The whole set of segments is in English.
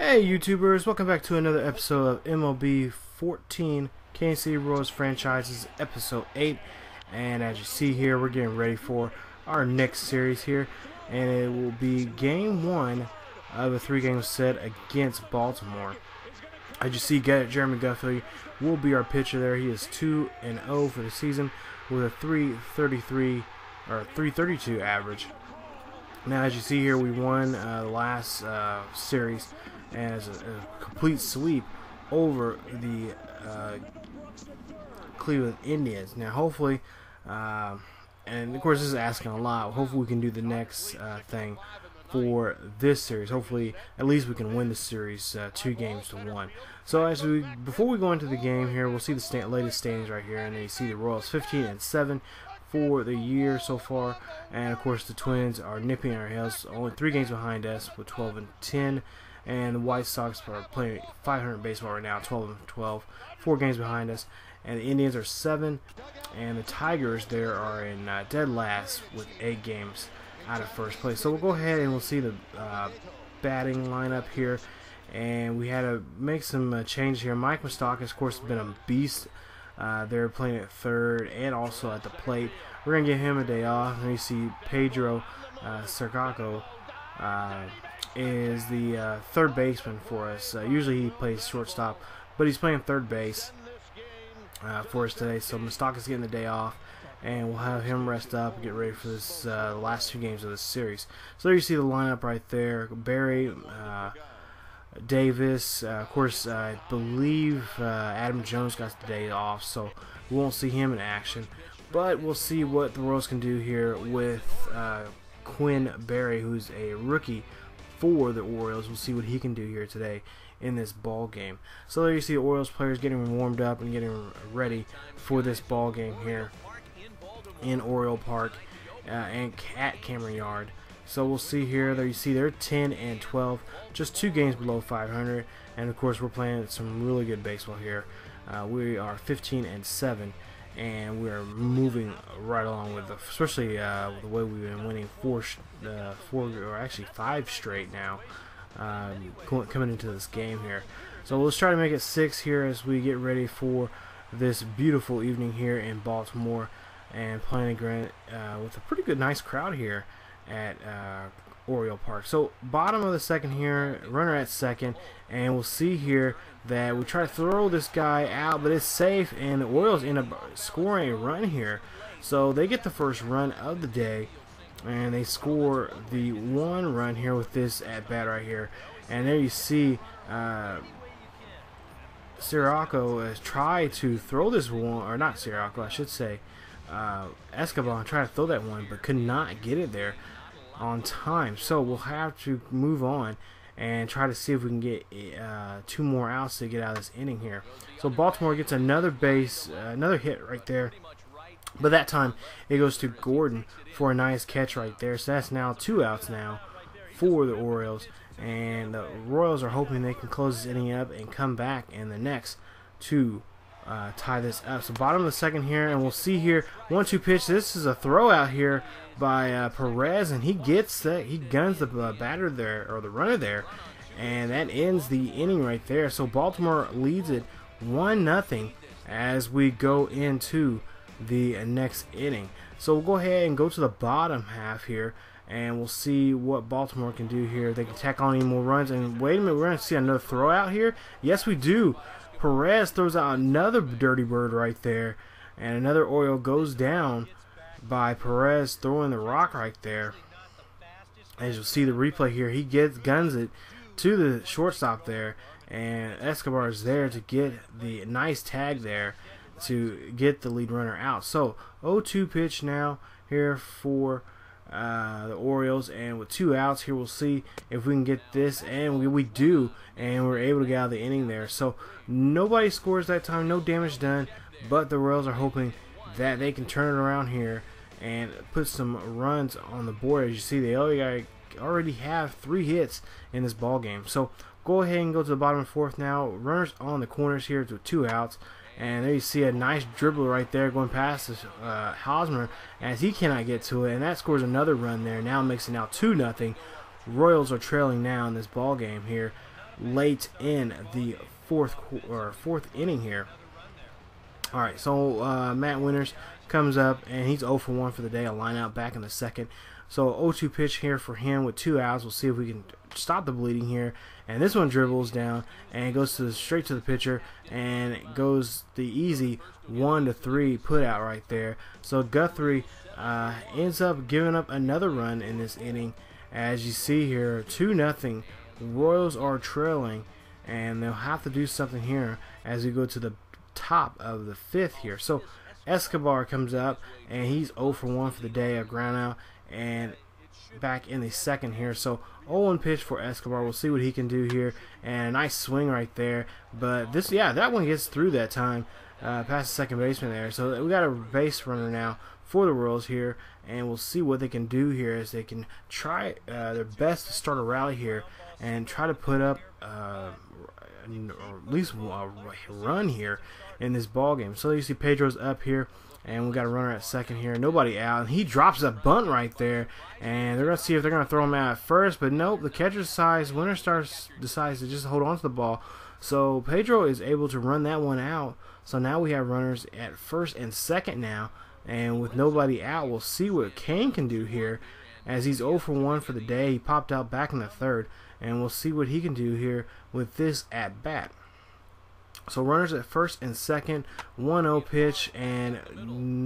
Hey YouTubers, welcome back to another episode of MLB 14 Kansas City Royals franchises episode 8. And as you see here, we're getting ready for our next series here, and it will be game 1 of a 3-game set against Baltimore. As you see, Jeremy Guthrie will be our pitcher there. He is 2-0 for the season with a 333 or 332 average. Now, as you see here, we won the last series as a complete sweep over the Cleveland Indians. Now, hopefully, and of course, this is asking a lot. Hopefully, we can do the next thing for this series. Hopefully, at least we can win the series 2-1. So, before we go into the game here, we'll see the latest standings right here, and then you see the Royals 15-7 for the year so far, and of course the Twins are nipping our heels, only 3 games behind us with 12-10, and the White Sox are playing 500 baseball right now, 12-12, 4 games behind us, and the Indians are 7, and the Tigers there are in dead last with 8 games out of first place. So we'll go ahead and we'll see the batting lineup here, and we had to make some changes here. Mike Moustakas, of course, has been a beast. They're playing at third and also at the plate. We're going to give him a day off. And you see Pedro Sergaco is the third baseman for us. Usually he plays shortstop, but he's playing third base for us today. So Moustakas getting the day off, and we'll have him rest up and get ready for this last 2 games of this series. So there you see the lineup right there. Barry, Davis, of course, I believe Adam Jones got the day off, so we won't see him in action. But we'll see what the Royals can do here with Quinn Barry, who's a rookie for the Orioles. We'll see what he can do here today in this ball game. So there you see the Orioles players getting warmed up and getting ready for this ball game here in Oriole Park and at Cameron Yard. So we'll see here. There you see they're 10-12, just 2 games below 500, and of course we're playing some really good baseball here. We are 15-7, and we are moving right along with especially with the way we've been winning 4 or actually 5 straight now coming into this game here. So let's try to make it 6 here as we get ready for this beautiful evening here in Baltimore, and playing with a pretty good, nice crowd here at Oriole Park. So bottom of the second here, runner at second, and we'll see here that we try to throw this guy out, but it's safe, and the Orioles end up scoring a run here. So they get the first run of the day, and they score the 1 run here with this at bat right here. And there you see Sirocco has tried to throw this one, or not Sirocco, I should say. Escobar tried to throw that one, but could not get it there on time. So we'll have to move on and try to see if we can get 2 more outs to get out of this inning here. So Baltimore gets another hit right there, but that time it goes to Gordon for a nice catch right there. So that's now 2 outs now for the Orioles, and the Royals are hoping they can close this inning up and come back in the next to tie this up. So bottom of the second here, and we'll see here 1-2 pitch. This is a throw out here by Perez, and he gets that. He guns the batter there, or the runner there, and that ends the inning right there. So Baltimore leads it 1-0 as we go into the next inning. So we'll go ahead and go to the bottom half here, and we'll see what Baltimore can do here. They can tack on any more runs. And wait a minute, we're going to see another throw out here. Yes, we do. Perez throws out another dirty bird right there, and another Oriole goes down by Perez throwing the rock right there. As you'll see the replay here, he guns it to the shortstop there, and Escobar is there to get the nice tag there to get the lead runner out. So 0-2 pitch now here for the Orioles, and with 2 outs here, we'll see if we can get this, and we do, and we're able to get out of the inning there. So nobody scores that time, no damage done, but the Royals are hoping that they can turn it around here and put some runs on the board. As you see, they already have 3 hits in this ball game. So go ahead and go to the bottom of the 4th now. Runners on the corners here to 2 outs. And there you see a nice dribble right there going past Hosmer as he cannot get to it, and that scores another run there. Now makes it now 2-0. Royals are trailing now in this ball game here late in the fourth inning here. All right, so Matt Winters comes up and he's 0 for 1 for the day. A line out back in the second. So 0-2 pitch here for him with 2 outs. We'll see if we can stop the bleeding here. And this one dribbles down and goes straight to the pitcher, and it goes the easy 1-3 put out right there. So Guthrie ends up giving up another run in this inning. As you see here, 2-0. Royals are trailing, and they'll have to do something here as we go to the top of the 5th here. So Escobar comes up and he's 0 for 1 for the day, a ground out, and back in the second here. So 0-1 pitch for Escobar. We'll see what he can do here, and a nice swing right there. But this, yeah, that one gets through that time past the second baseman there. So we got a base runner now for the Royals here, and we'll see what they can do here as they can try their best to start a rally here and try to put up or at least a run here in this ball game. So you see Pedro's up here, and we got a runner at second here, nobody out, and he drops a bunt right there, and they're gonna see if they're gonna throw him out at first, but nope, the catcher decides to just hold on to the ball. So Pedro is able to run that one out. So now we have runners at first and second now, and with nobody out, we'll see what Kane can do here as he's 0 for 1 for the day. He popped out back in the third, and we'll see what he can do here with this at bat. So runners at first and second, 1-0 pitch, and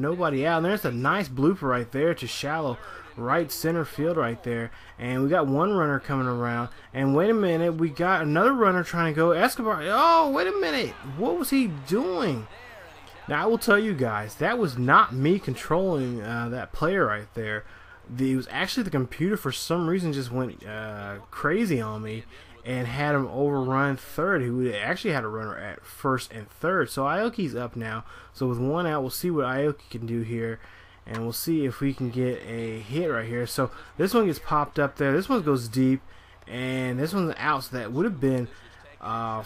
nobody out. And there's a nice blooper right there to shallow right center field right there. And we got one runner coming around. And wait a minute, we got another runner trying to go. Escobar, oh, wait a minute. What was he doing? Now, I will tell you guys, that was not me controlling that player right there. It was actually the computer, for some reason, just went crazy on me and had him overrun third, who actually had a runner at first and third. So Aoki's up now. So with one out, we'll see what Aoki can do here, and we'll see if we can get a hit right here. So this one gets popped up there. This one goes deep, and this one's out. So that would have been a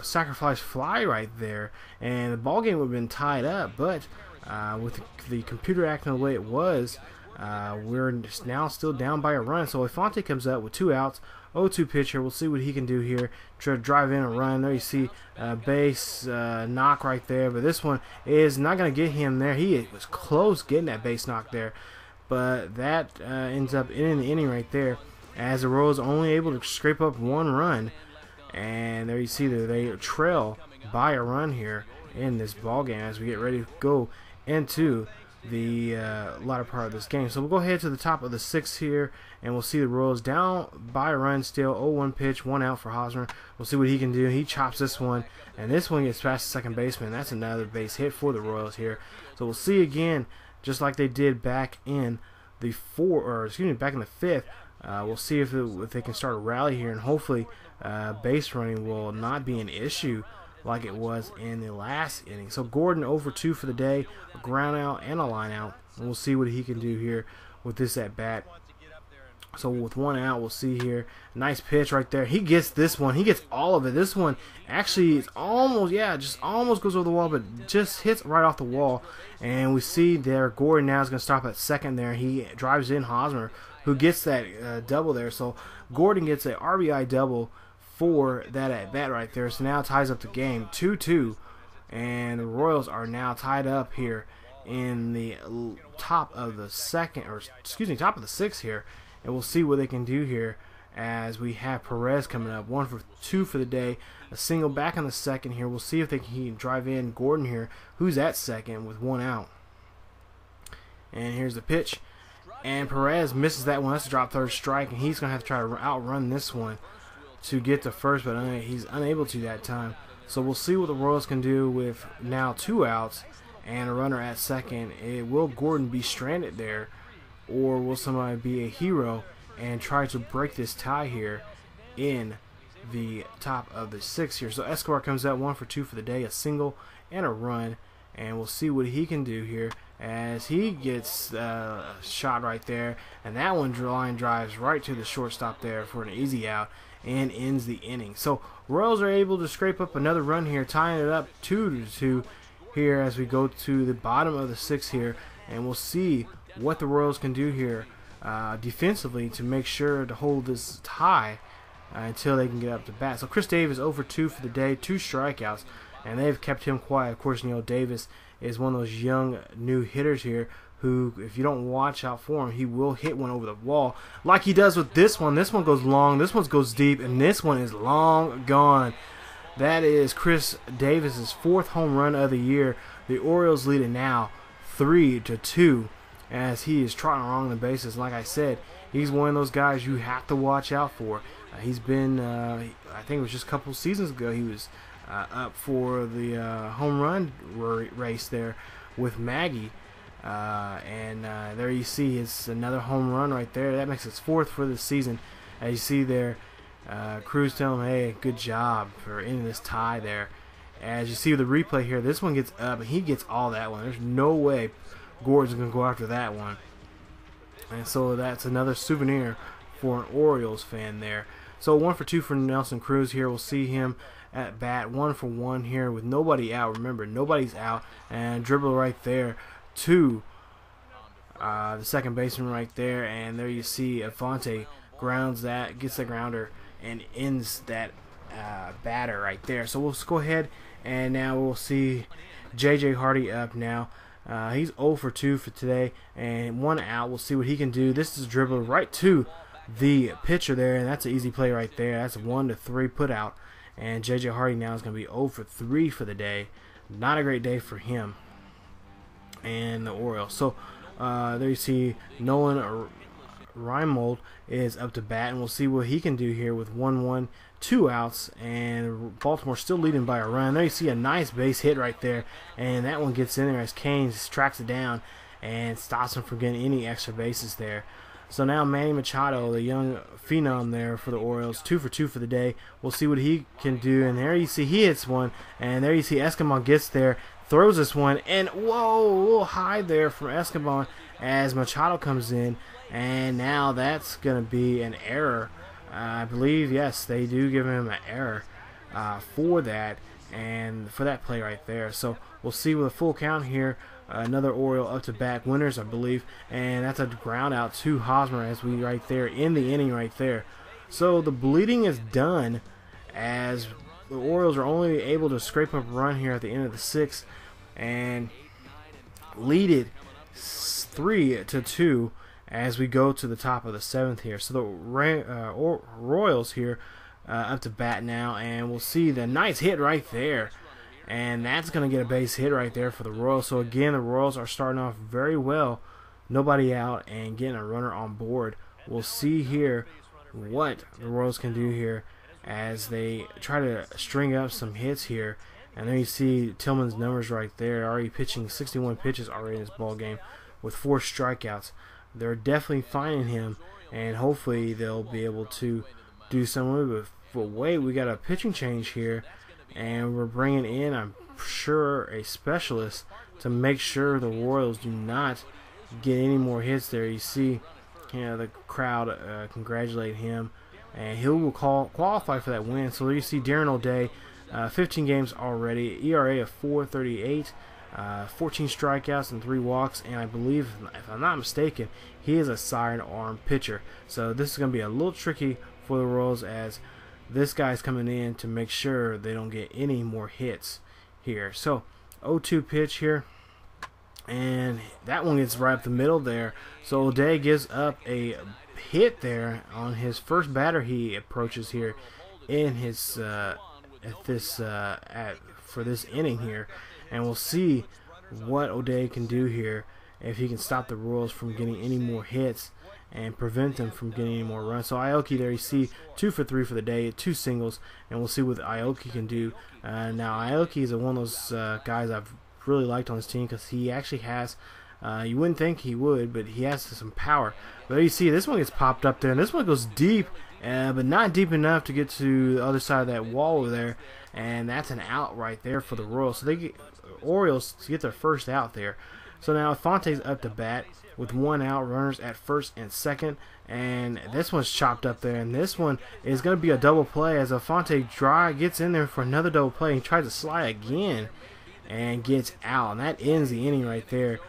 sacrifice fly right there, and the ball game would have been tied up. But with the computer acting the way it was, we're now still down by a run. So Infante comes up with 2 outs. 0-2 pitcher. We'll see what he can do here. Try to drive in a run. There you see base knock right there. But this one is not going to get him there. He was close getting that base knock there. But that ends up in the inning right there, as the Royals are only able to scrape up 1 run. And there you see that they trail by a run here in this ball game as we get ready to go into the latter part of this game. So we'll go ahead to the top of the 6th here, and we'll see the Royals down by a run still. 0-1 pitch, 1 out for Hosmer. We'll see what he can do. He chops this one, and this one gets past the second baseman. That's another base hit for the Royals here. So we'll see again, just like they did back in the back in the 5th. We'll see if they can start a rally here, and hopefully base running will not be an issue like it was in the last inning. So Gordon 0 for 2 for the day, a ground out and a line out. And we'll see what he can do here with this at bat. So with 1 out, we'll see here. Nice pitch right there. He gets this one. He gets all of it. This one actually is almost, just almost goes over the wall, but just hits right off the wall. And we see there Gordon now is going to stop at second there. He drives in Hosmer, who gets that double there. So Gordon gets an RBI double for that at bat right there. So now it ties up the game 2-2, and the Royals are now tied up here in the top of the 6th here, and we'll see what they can do here as we have Perez coming up. 1 for 2 for the day, a single back in the second here. We'll see if they can drive in Gordon here, who's at second with 1 out. And here's the pitch, and Perez misses that one. That's a drop third strike, and he's going to have to try to outrun this one to get to first, but he's unable to that time. So we'll see what the Royals can do with now 2 outs and a runner at second. Will Gordon be stranded there, or will somebody be a hero and try to break this tie here in the top of the 6th here? So Escobar comes out 1 for 2 for the day, a single and a run, and we'll see what he can do here as he gets a shot right there, and that one line drives right to the shortstop there for an easy out and ends the inning. So Royals are able to scrape up another run here, tying it up 2-2 here as we go to the bottom of the 6th here, and we'll see what the Royals can do here defensively to make sure to hold this tie until they can get up to bat. So Chris Davis 0 for 2 for the day, 2 strikeouts, and they've kept him quiet. Of course, Davis is one of those young new hitters here who, if you don't watch out for him, he will hit one over the wall like he does with this one. This one goes long, this one goes deep, and this one is long gone. That is Chris Davis's 4th home run of the year. The Orioles lead it now 3-2 as he is trotting along the bases. Like I said, he's one of those guys you have to watch out for. He's been, I think it was just a couple seasons ago, he was up for the home run race there with Maggie. There you see it's another home run right there. That makes his 4th for the season. As you see there, Cruz telling him, hey, good job for ending this tie there. As you see with the replay here, this one gets up and he gets all that one. There's no way Gordon's going to go after that one. And so that's another souvenir for an Orioles fan there. So 1 for 2 for Nelson Cruz here. We'll see him at bat 1 for 1 here with nobody out. Remember, nobody's out. And dribble right there to the second baseman right there. And there you see Afonte grounds that, gets the grounder, and ends that batter right there. So we'll go ahead and now we'll see J.J. Hardy up now. He's 0 for 2 for today and 1 out. We'll see what he can do. This is a dribble right to the pitcher there, and that's an easy play right there. That's a 1-3 put out, and J.J. Hardy now is going to be 0 for 3 for the day. Not a great day for him and the Orioles. So there you see Nolan Reimold is up to bat, and we'll see what he can do here with 1-1, 2 outs, and Baltimore still leading by a run. There you see a nice base hit right there, and that one gets in there as Kane tracks it down and stops him from getting any extra bases there. So now Manny Machado, the young phenom there for the Orioles, 2 for 2 for the day. We'll see what he can do, and there you see he hits one, and there you see Escobar gets there, throws this one, and whoa, a little high there from Escobar as Machado comes in, and now that's going to be an error. I believe, yes, they do give him an error for that, and for that play right there. So we'll see with a full count here. Another Oriole up to bat, winners, I believe, and that's a ground out to Hosmer as we right there in the inning right there. So the bleeding is done as the Orioles are only able to scrape up a run here at the end of the 6th and lead it 3-2 as we go to the top of the 7th here. So the Royals here up to bat now, and we'll see the nice hit right there, and that's going to get a base hit right there for the Royals. So again, the Royals are starting off very well, nobody out, and getting a runner on board. We'll see here what the Royals can do here as they try to string up some hits here. And there you see Tillman's numbers right there, already pitching 61 pitches already in this ball game with 4 strikeouts. They're definitely finding him, and hopefully they'll be able to do something. But wait, we got a pitching change here, and we're bringing in, I'm sure, a specialist to make sure the Royals do not get any more hits there. You see, the crowd congratulate him, and he will qualify for that win. So there you see Darren O'Day, 15 games already, ERA of 4.38. 14 strikeouts and 3 walks, and I believe, if I'm not mistaken, he is a sidearm pitcher. So this is going to be a little tricky for the Royals as this guy's coming in to make sure they don't get any more hits here. So 0-2 pitch here, and that one gets right up the middle there. So O'Day gives up a hit there on his first batter he approaches here in his for this inning here. And we'll see what O'Day can do here, if he can stop the Royals from getting any more hits and prevent them from getting any more runs. So Aoki there, you see 2 for 3 for the day, 2 singles, and we'll see what Aoki can do. Now Aoki is one of those guys I've really liked on this team because he actually has, you wouldn't think he would, but he has some power. But there you see this one gets popped up there, and this one goes deep, but not deep enough to get to the other side of that wall over there, and that's an out right there for the Royals. So they get Orioles to get their first out there. So now Fonte's up to bat with 1 out, runners at first and second, and this one's chopped up there, and this one is going to be a double play as Fonte gets in there for another double play. He tries to slide again and gets out, and that ends the inning right there,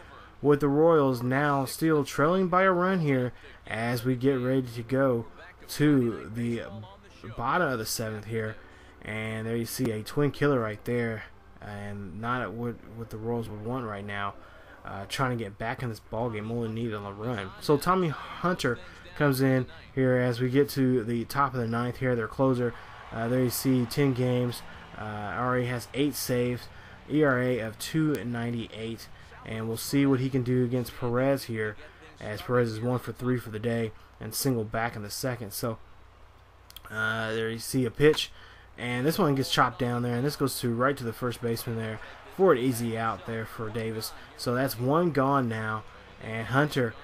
with the Royals now still trailing by a run here as we get ready to go to the bottom of the 7th here, and there you see a twin killer right there, and not what the Royals would want right now. Trying to get back in this ball game, only needed on the run. So Tommy Hunter comes in here as we get to the top of the 9th here, their closer. There you see 10 games, already has 8 saves, ERA of 2.98, and we'll see what he can do against Perez here, as Perez is 1 for 3 for the day and single back in the 2nd. So there you see a pitch, and this one gets chopped down there, and this goes right to the first baseman there for an easy out there for Davis. So that's one gone now, and Hunter,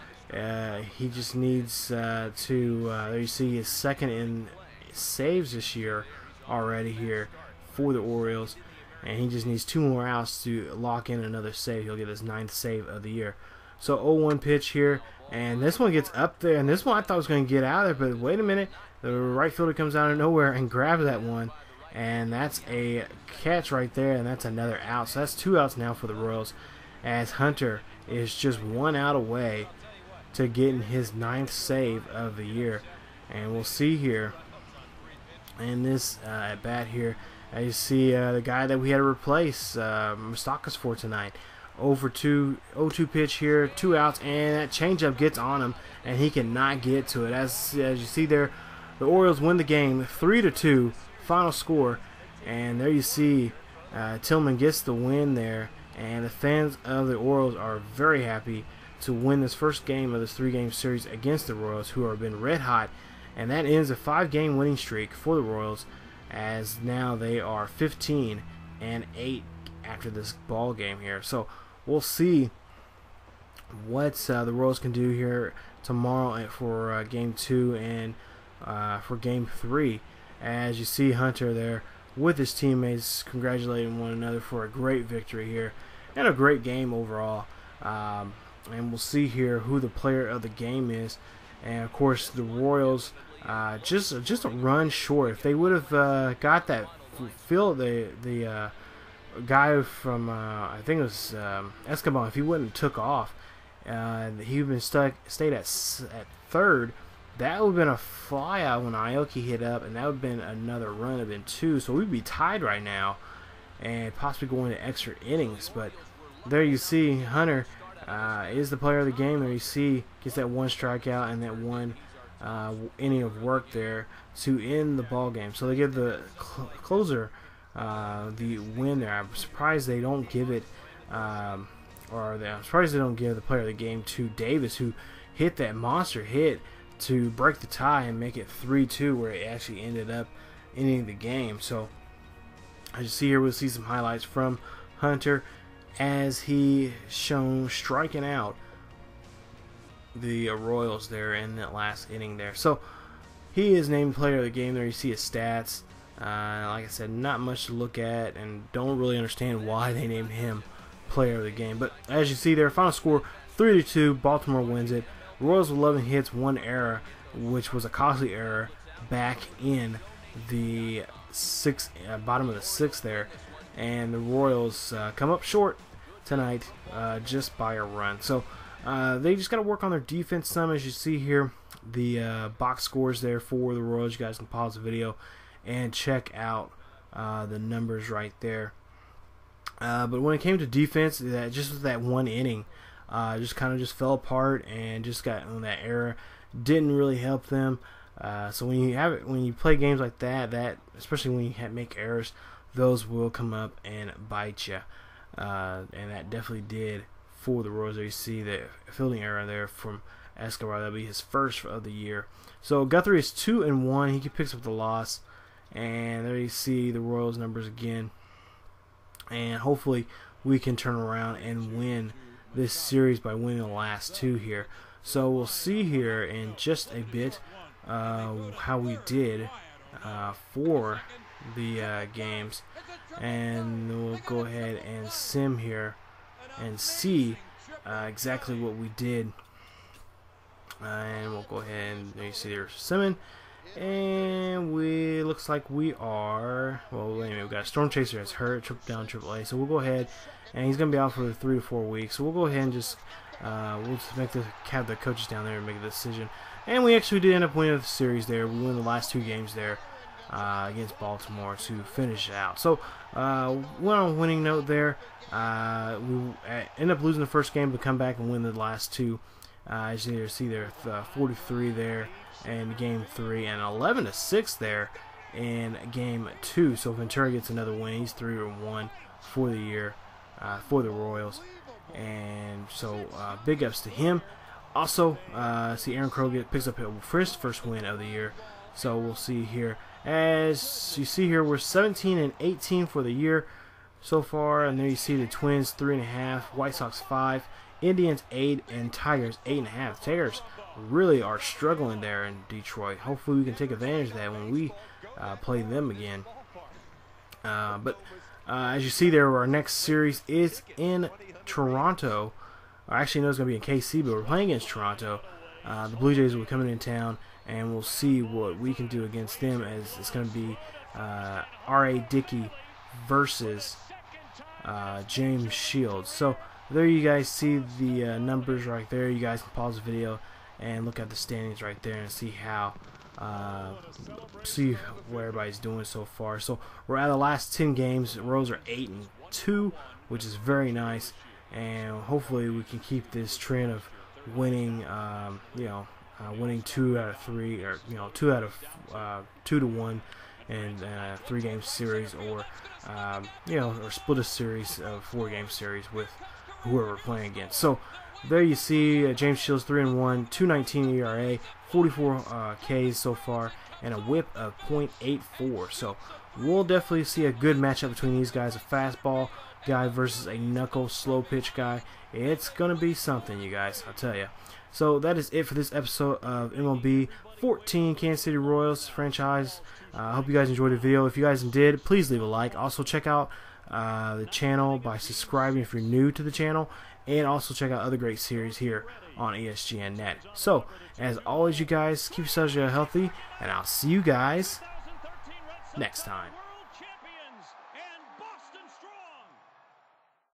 he just needs to, there you see his 2nd in saves this year already here for the Orioles, and he just needs 2 more outs to lock in another save. He'll get his 9th save of the year. So 0-1 pitch here, and this one gets up there, and this one I thought was going to get out of there, but wait a minute, the right fielder comes out of nowhere and grabs that one, and that's a catch right there, and that's another out. So that's 2 outs now for the Royals, as Hunter is just 1 out away to getting his 9th save of the year. And we'll see here in this at bat here, as you see the guy that we had to replace Moustakas for tonight. 0-2 pitch here, 2 outs, and that changeup gets on him, and he cannot get to it. As you see there, the Orioles win the game 3-2. Final score, and there you see Tillman gets the win there, and the fans of the Orioles are very happy to win this first game of this 3-game series against the Royals, who have been red hot, and that ends a 5-game winning streak for the Royals, as now they are 15-8 after this ball game here. So we'll see what the Royals can do here tomorrow for game 2 and for game 3. As you see Hunter there with his teammates congratulating one another for a great victory here and a great game overall. And we'll see here who the player of the game is. And of course the Royals just a run short. If they would have got that field, the guy from I think it was Escobar, if he wouldn't have took off, he would have stayed at 3rd. That would have been a fly out when Aoki hit up, and that would have been another run, would have been 2. So we'd be tied right now and possibly going to extra innings. But there you see Hunter is the player of the game. There you see gets that 1 strikeout and that 1 inning of work there to end the ball game. So they give the closer the win there. I'm surprised they don't give it, I'm surprised they don't give the player of the game to Davis, who hit that monster hit to break the tie and make it 3-2, where it actually ended up ending the game. So as you see here, we'll see some highlights from Hunter as he shown striking out the Royals there in that last inning there. So he is named player of the game there. You see his stats. Like I said, not much to look at, and don't really understand why they named him player of the game. But as you see there, final score 3-2. Baltimore wins it. Royals with 11 hits, 1 error, which was a costly error back in the bottom of the 6th there. And the Royals come up short tonight just by a run. So they just got to work on their defense some. As you see here, the box scores there for the Royals. You guys can pause the video and check out the numbers right there. But when it came to defense, just that 1 inning, just kind of fell apart and just got on that error. Didn't really help them. So when you play games like that, especially when you make errors, those will come up and bite you. And that definitely did for the Royals. There you see the fielding error there from Escobar. That'll be his first of the year. So Guthrie is 2-1. He picks up the loss. And there you see the Royals numbers again. And hopefully we can turn around and win this series by winning the last 2 here. So we'll see here in just a bit how we did for the games, and we'll go ahead and sim here and see exactly what we did. And we'll go ahead and there you see there's simming, and looks like we are, well, wait a minute, we've got a Storm Chaser that's hurt, down AAA, so we'll go ahead, and he's going to be out for 3 to 4 weeks, so we'll go ahead and just we'll just have the coaches down there and make a decision. And we actually did end up winning the series there. We won the last 2 games there. against Baltimore to finish it out. So went on a winning note there. We end up losing the first game, but come back and win the last two. As you see there, 43 there in game 3, and 11-6 there in game 2. So Ventura gets another win. He's 3-1 for the year for the Royals, and so big ups to him. Also, see Aaron Crow picks up his first win of the year. So we'll see here. As you see here, we're 17-18 for the year so far, and there you see the Twins 3.5, White Sox 5, Indians 8, and Tigers 8.5. Tigers really are struggling there in Detroit. Hopefully we can take advantage of that when we play them again. But as you see there, our next series is in Toronto. Actually, no, it's going to be in KC, but we're playing against Toronto. The Blue Jays will be coming in town, and we'll see what we can do against them, as it's going to be R.A. Dickey versus James Shields. So there you guys see the numbers right there. You guys can pause the video and look at the standings right there and see how see where everybody's doing so far. So we're at the last 10 games. The Royals are 8-2, which is very nice, and hopefully we can keep this trend of winning. Winning 2 out of 3, or 2 out of 2-1 in a 3-game series, or or split a series of 4-game series with whoever we're playing against. So there you see James Shields 3-1, 2.19 ERA, 44 Ks so far, and a WHIP of .84. So we'll definitely see a good matchup between these guys. A fastball guy versus a knuckle slow pitch guy. It's gonna be something, you guys, I'll tell you. So that is it for this episode of MLB 14 Kansas City Royals franchise. I hope you guys enjoyed the video. If you guys did, please leave a like. Also check out the channel by subscribing if you're new to the channel, and also check out other great series here on ESGNet. So as always, you guys, keep yourselves healthy, and I'll see you guys next time.